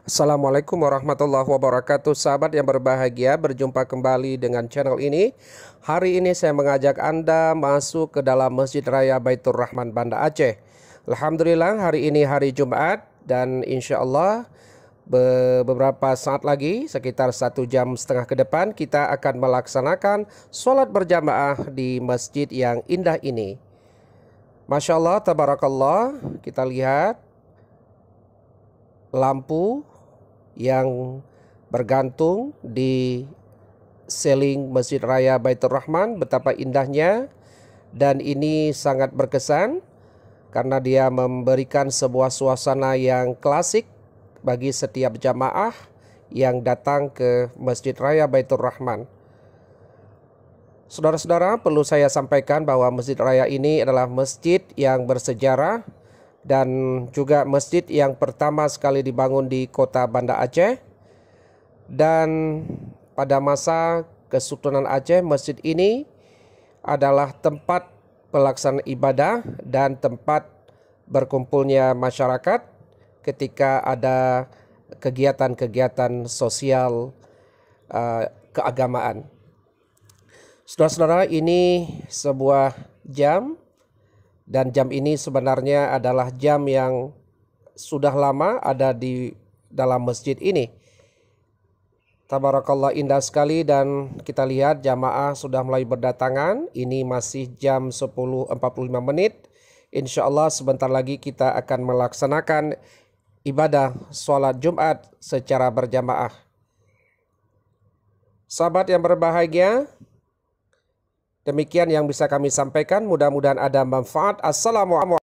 Assalamualaikum warahmatullahi wabarakatuh. Sahabat yang berbahagia, berjumpa kembali dengan channel ini. Hari ini saya mengajak Anda masuk ke dalam Masjid Raya Baitur Rahman Banda Aceh. Alhamdulillah, hari ini hari Jumat dan insya Allah beberapa saat lagi, sekitar 1,5 jam ke depan, kita akan melaksanakan sholat berjamaah di masjid yang indah ini. Masya Allah, tabarakallah. Kita lihat lampu yang bergantung di seling Masjid Raya Baitur Rahman, betapa indahnya, dan ini sangat berkesan karena dia memberikan sebuah suasana yang klasik bagi setiap jamaah yang datang ke Masjid Raya Baitur Rahman. Saudara-saudara, perlu saya sampaikan bahwa Masjid Raya ini adalah masjid yang bersejarah dan juga masjid yang pertama sekali dibangun di kota Banda Aceh. Dan pada masa Kesultanan Aceh, masjid ini adalah tempat pelaksanaan ibadah dan tempat berkumpulnya masyarakat ketika ada kegiatan-kegiatan sosial keagamaan. Saudara-saudara, ini sebuah jam. Dan jam ini sebenarnya adalah jam yang sudah lama ada di dalam masjid ini. Tabarakallah, indah sekali, dan kita lihat jamaah sudah mulai berdatangan. Ini masih jam 10.45. Insya Allah sebentar lagi kita akan melaksanakan ibadah sholat Jumat secara berjamaah. Sahabat yang berbahagia, demikian yang bisa kami sampaikan, mudah-mudahan ada manfaat. Assalamualaikum.